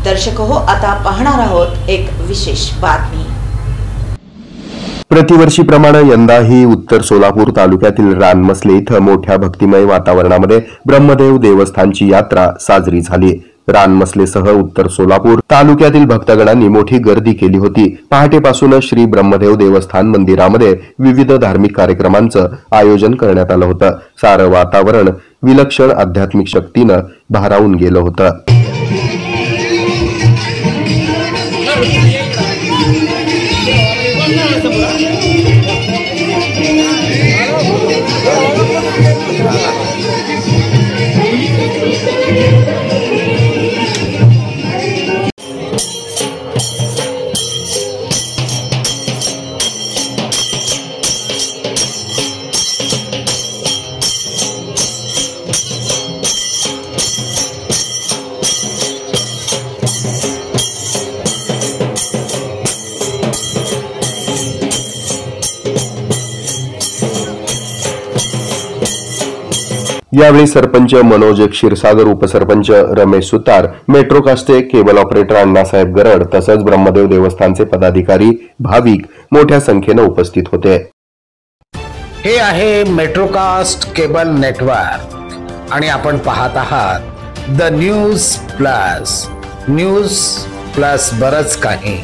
दर्शक हो, आता पाहणार आहोत एक विशेष बातमी। प्रतिवर्षीप्रमाणे यंदाही उत्तर सोलापूर तालुक्यातील रानमसले इथं मोठ्या भक्तिमय वातावरणामध्ये ब्रह्मदेव देवस्थानची यात्रा साजरी झाली। रानमसलेसह उत्तर सोलापूर तालुक्यातील भक्तगणांनी मोठी गर्दी केली होती। पहाटेपासून श्री ब्रह्मदेव देवस्थान मंदिरामध्ये विविध धार्मिक कार्यक्रमांचं आयोजन करण्यात आलं होतं। सारं वातावरण विलक्षण आध्यात्मिक शक्तीनं भारावून गेलं होतं। यावेळी सरपंच मनोज क्षीरसागर, उपसरपंच रमेश सुतार, मेट्रोकास्टचे केबल ऑपरेटर अण्णासाहेब गरड तसंच ब्रह्मदेव देवस्थानचे पदाधिकारी भाविक मोठ्या संख्येने उपस्थित होते। हे आहे मेट्रोकास्ट केबल नेटवर्क आणि आपण पाहत आहात द न्यूज प्लस बरच काही।